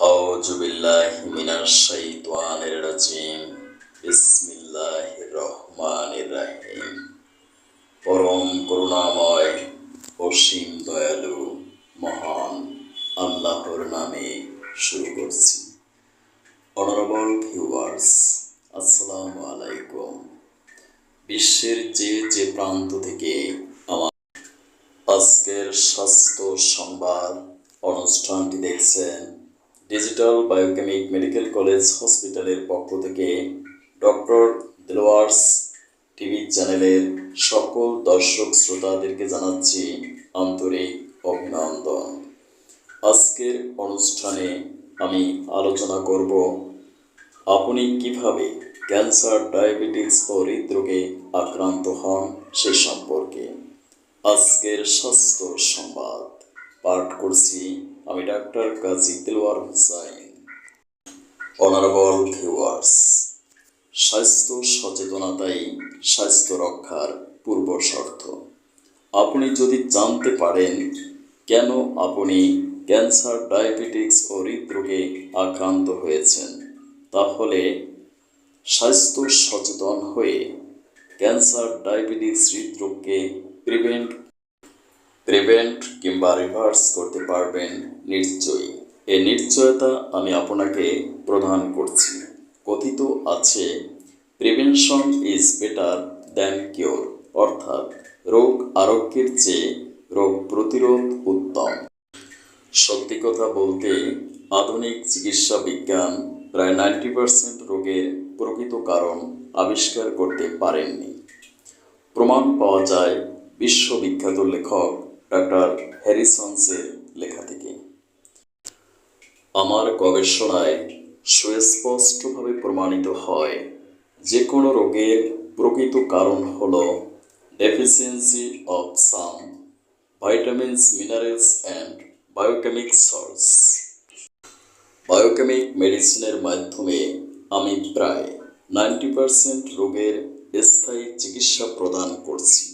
আউযু বিল্লাহি মিনাশ শাইতানির রাজিম। বিসমিল্লাহির রহমানির রহিম। পরম করুণাময় অসীম দয়ালু মহান আল্লাহর নামে শুরু করছি। অনারেবল ভিউয়ার্স, আসসালামু আলাইকুম। বিশ্বের যে প্রান্ত থেকে আমার আজকের স্বাস্থ্য সংবাদ অনুষ্ঠানটি দেখছেন, ডিজিটাল বায়োকেমিক মেডিকেল কলেজ হসপিটালের পক্ষ থেকে ডক্টর দেলোয়ার্স টিভি চ্যানেলের সকল দর্শক শ্রোতাদেরকে জানাচ্ছি আন্তরিক অভিনন্দন। আজকের অনুষ্ঠানে আমি আলোচনা করব আপনি কিভাবে ক্যান্সার, ডায়াবেটিস ও হৃদরোগে আক্রান্ত হন সে সম্পর্কে। আজকের স্বাস্থ্য সংবাদ পাঠ করছি আমি ডাক্তার কাজী দেলোয়ার হোসাইন। অনারেবল ভিউয়ার্স, স্বাস্থ্য সচেতনতাই স্বাস্থ্য রক্ষার পূর্ব শর্ত। আপনি যদি জানতে পারেন কেন আপনি ক্যান্সার, ডায়াবেটিস ও হৃদরোগে আক্রান্ত হয়েছেন, তাহলে স্বাস্থ্য সচেতন হয়ে ক্যান্সার, ডায়াবেটিস, হৃদরোগকে প্রিভেন্ট কিংবা রিভার্স করতে পারবেন নিশ্চয়ই। এই নিশ্চয়তা আমি আপনাকে প্রদান করছি। কথিত আছে, prevention is better than cure, অর্থাৎ রোগ আরোগ্যের চেয়ে রোগ প্রতিরোধ উত্তম। সত্যি কথা বলতে, আধুনিক চিকিৎসা বিজ্ঞান প্রায় 90% রোগের প্রকৃত কারণ আবিষ্কার করতে পারেননি। প্রমাণ পাওয়া যায় বিশ্ববিখ্যাত লেখক ডক্টর হ্যারিসনের লেখা থেকে। আমার গবেষণায় সুস্পষ্টভাবে প্রমাণিত হয় যে কোনো রোগের প্রকৃত কারণ হল deficiency of some vitamins, minerals and biochemic salts. Biochemic মেডিসিনের মাধ্যমে আমি প্রায় 90% রোগের স্থায়ী চিকিৎসা প্রদান করছি।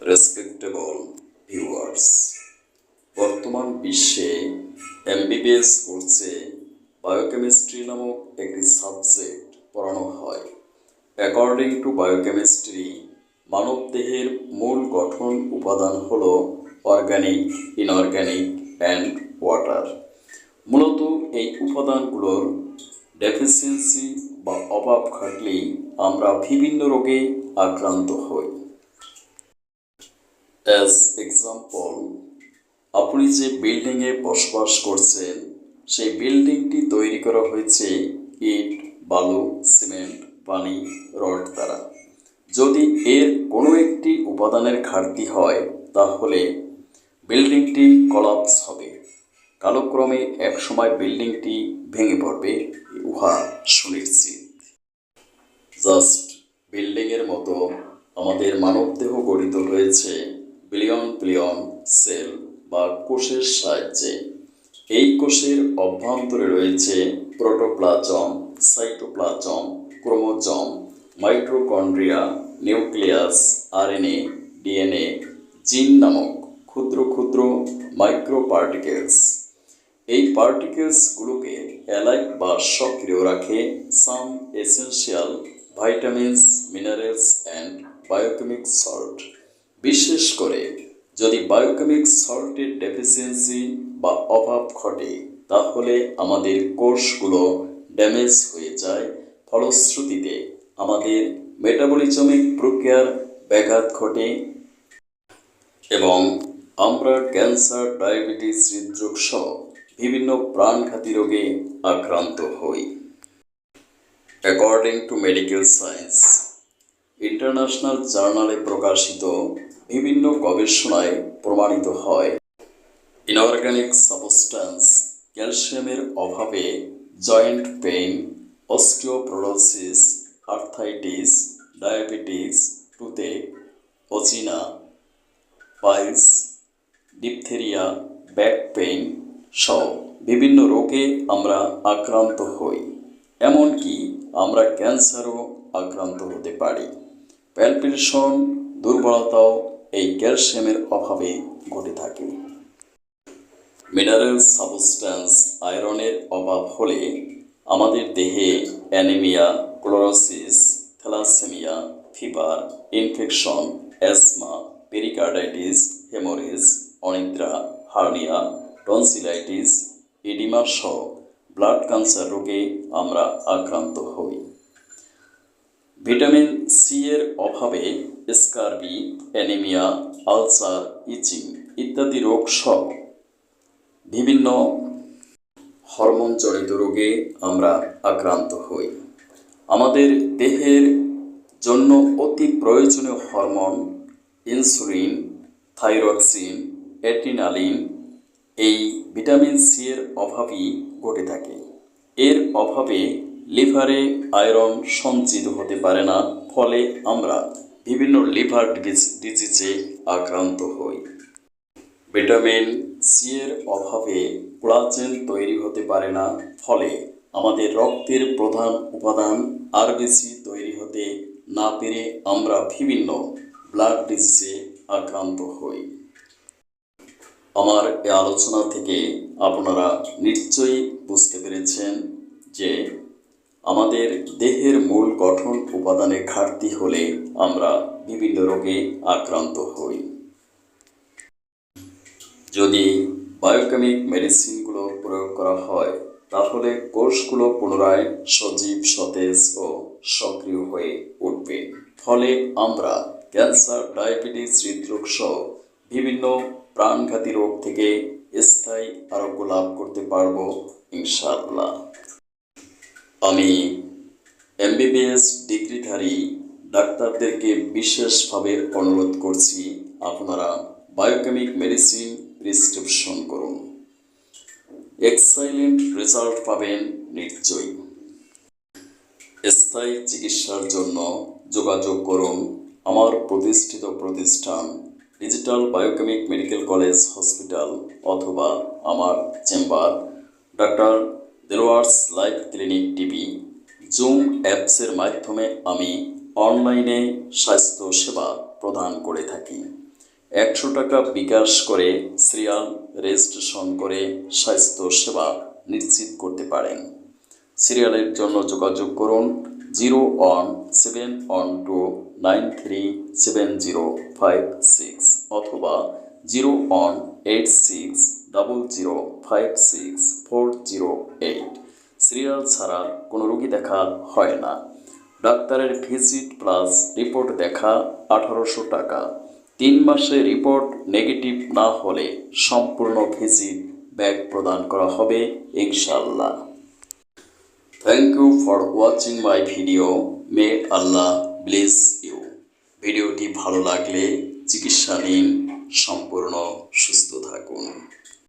রেসপেক্টেবল ভিউয়ার্স, বর্তমান বিশ্বে এমবিবিএস কোর্সে বায়োকেমিস্ট্রি নামক একটি সাবজেক্ট পড়ানো হয়। অ্যাকর্ডিং টু বায়োকেমিস্ট্রি, মানবদেহের মূল গঠন উপাদান হল অর্গানিক, ইনঅর্গানিক অ্যান্ড ওয়াটার। মূলত এই উপাদানগুলোর ডেফিসিয়েন্সি বা অভাব ঘটলেই আমরা বিভিন্ন রোগে আক্রান্ত হই। অ্যাজ এক্সাম্পল, আপনি যে বিল্ডিংয়ে বসবাস করছেন সেই বিল্ডিংটি তৈরি করা হয়েছে ইট, বালু, সিমেন্ট, পানি, রড দ্বারা। যদি এর কোনো একটি উপাদানের ঘাটতি হয় তাহলে বিল্ডিংটি কলাপস হবে। কালক্রমে একসময় বিল্ডিংটি ভেঙে পড়বে, উহা সুনিশ্চিত। জাস্ট বিল্ডিংয়ের মতো আমাদের মানবদেহ গঠিত হয়েছে বিলিয়ন বিলিয়ন সেল বা কোষের সাহায্যে। এই কোষের অভ্যন্তরে রয়েছে protoplasm, cytoplasm, chromosome, mitochondria, nucleus, RNA, DNA, জিন নামক ক্ষুদ্র ক্ষুদ্র মাইক্রো পার্টিকেলস। এই পার্টিকেলসগুলোকে অ্যালাইভ বা সক্রিয় রাখে some essential vitamins, minerals and biochemic salt. বিশেষ করে যদি বায়োকেমিক সল্টের ডেফিসিয়েন্সি বা অভাব ঘটে তাহলে আমাদের কোষগুলো ড্যামেজ হয়ে যায়। ফলশ্রুতিতে আমাদের মেটাবলিজমিক প্রক্রিয়ার ব্যাঘাত ঘটে এবং আমরা ক্যান্সার, ডায়াবেটিস, হৃদরোগ সহ বিভিন্ন প্রাণঘাতী রোগে আক্রান্ত হই। According to medical science, international জার্নালে প্রকাশিত বিভিন্ন গবেষণায় প্রমাণিত হয় ইনঅর্গানিক সাবস্ট্যান্স ক্যালসিয়ামের অভাবে joint pain, osteoporosis, arthritis, diabetes, toothache, angina, piles, diphtheria, back pain সহ বিভিন্ন রোগে আমরা আক্রান্ত হই। এমনকি আমরা ক্যান্সারও আক্রান্ত হতে পারি। প্যালপিটেশন, দুর্বলতাও এই ক্যালসিয়ামের অভাবে ঘটে থাকে। মিনারেল সাবস্ট্যান্স আয়রনের অভাব হলে আমাদের দেহে anaemia, chlorosis, thalassaemia, fever, infection, asthma, pericarditis, haemorrhage, অনিদ্রা, হার্নিয়া, টনসিলাইটিস, ইডিমা সহ ব্লাড ক্যান্সার রোগে আমরা আক্রান্ত হই। ভিটামিন সি এর অভাবে স্কারবি, অ্যানিমিয়া, আলসার, ইচিং ইত্যাদি রোগ সহ বিভিন্ন হরমোনজনিত রোগে আমরা আক্রান্ত হই। আমাদের দেহের জন্য অতি প্রয়োজনীয় হরমোন ইনসুলিন, থাইরক্সিন, অ্যাড্রিনালিন এই ভিটামিন সি এর অভাবই ঘটে থাকে। এর অভাবে লিভারে আয়রন সঞ্চিত হতে পারে না, ফলে আমরা বিভিন্ন লিভার ডিজিজে আক্রান্ত হই। ভিটামিন সি এর অভাবে কোলাজেন তৈরি হতে পারে না, ফলে আমাদের রক্তের প্রধান উপাদান আরবিসি তৈরি হতে না পেরে আমরা বিভিন্ন ব্লাড ডিজিজে আক্রান্ত হই। আমার এই আলোচনা থেকে আপনারা নিশ্চয়ই বুঝতে পেরেছেন যে আমাদের দেহের মূল গঠন উপাদানের ঘাটতি হলে আমরা বিভিন্ন রোগে আক্রান্ত হই। যদি বায়োকেমিক মেডিসিনগুলো প্রয়োগ করা হয় তাহলে কোষগুলো পুনরায় সজীব, সতেজ ও সক্রিয় হয়ে উঠবে, ফলে আমরা ক্যান্সার, ডায়াবেটিস, হৃদরোগ সহ বিভিন্ন প্রাণঘাতী রোগ থেকে স্থায়ী আরোগ্য লাভ করতে পারব ইনশাআল্লাহ। আমি এমবিবিএস ডিগ্রিধারী ডাক্তারদেরকে বিশেষভাবে অনুরোধ করছি, আপনারা বায়োকেমিক মেডিসিন প্রেসক্রিপশন করুন, এক্সাইলেন্ট রেজাল্ট পাবেন নিশ্চয়ই। স্থায়ী চিকিৎসার জন্য যোগাযোগ করুন আমার প্রতিষ্ঠিত প্রতিষ্ঠান digital biochemic medical college hospital অথবা আমার chamber doctor দেলোয়ার্স life clinic TV. Zoom অ্যাপসের মাধ্যমে আমি অনলাইনে স্বাস্থ্য সেবা প্রদান করে থাকি। 100 টাকা বিকাশ করে সিরিয়াল রেজিস্ট্রেশন করে স্বাস্থ্য সেবা নিশ্চিত করতে পারেন। সিরিয়ালের জন্য যোগাযোগ করুন 01712937056 অথবা 01860056408। সিরিয়াল ছাড়া কোনো রোগী দেখা হয় না। ডাক্তারের ভিজিট প্লাস রিপোর্ট দেখা 1800 টাকা। 3 মাসে রিপোর্ট নেগেটিভ না হলে সম্পূর্ণ ভিজিট ব্যাক প্রদান করা হবে ইনশাআল্লাহ। Thank you for watching my video. May Allah bless you. ভিডিওটি ভালো লাগলে চিকিৎসা